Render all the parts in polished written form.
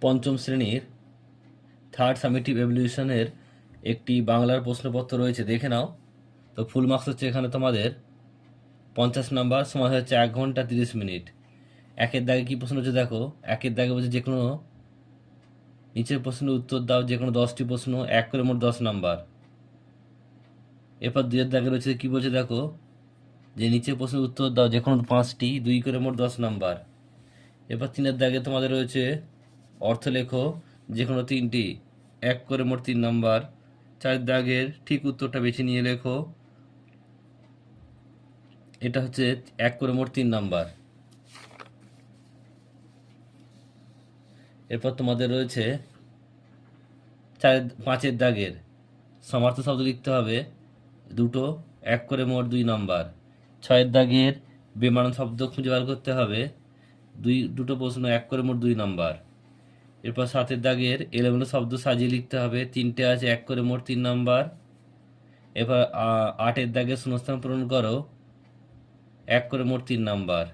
পঞ্চম শ্রেণীর third summative এভলিউশনের একটি বাংলার প্রশ্নপত্র রয়েছে, দেখে নাও। তো ফুল মার্কস হচ্ছে এখানে তোমাদের 50 নাম্বার, সময় হচ্ছে 1 ঘন্টা 30 মিনিট। একের দাগে কি প্রশ্ন হচ্ছে দেখো। একের দাগে বলছে যে কোনো নিচের প্রশ্নের উত্তর দাও, যে কোনো 10টি প্রশ্ন, 1 করে মোট 10 নাম্বার। এরপর 2 এর দাগে রয়েছে কি বলছে দেখো, যে নিচের প্রশ্নের উত্তর দাও যে কোনো 5টি, 2 করে মোট 10 নাম্বার। এরপর 3 এর দাগে তোমাদের রয়েছে অর্থ লেখো, যে কোনো 3টি, 1 করে মোট 3 নাম্বার। 4 দাগের ঠিক উত্তরটা বেছে নিয়ে লেখো, এটা হচ্ছে 1 করে মোট 3 নাম্বার। এরপর তোমাদের রয়েছে 5 এর দাগের সমার্থক শব্দ লিখতে হবে দুটো, 1 করে মোট 2 নাম্বার। 6 এর দাগের বেমানান শব্দ খুঁজে বার করতে হবে, দুটো প্রশ্ন, 1 করে মোট 2 নাম্বার। এরপর 7 এর দাগের এলোমেলো শব্দ সাজিয়ে লিখতে হবে, 3টে আছে, 1 করে মোট 3 নাম্বার। এরপর 8 এর দাগের শূন্যস্থান পূরণ করো, 1 করে মোট 3 নাম্বার।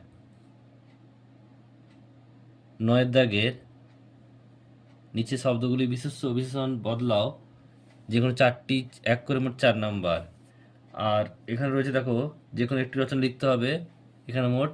9 এর দাগের নিচে শব্দগুলি বিশেষ্য ও বিশেষণ বদলাও, যে কোনো 4টি, 1 করে মোট 4 নাম্বার। আর এখানে রয়েছে দেখো, যে কোনো একটি রচনা লিখতে হবে, এখানে মোট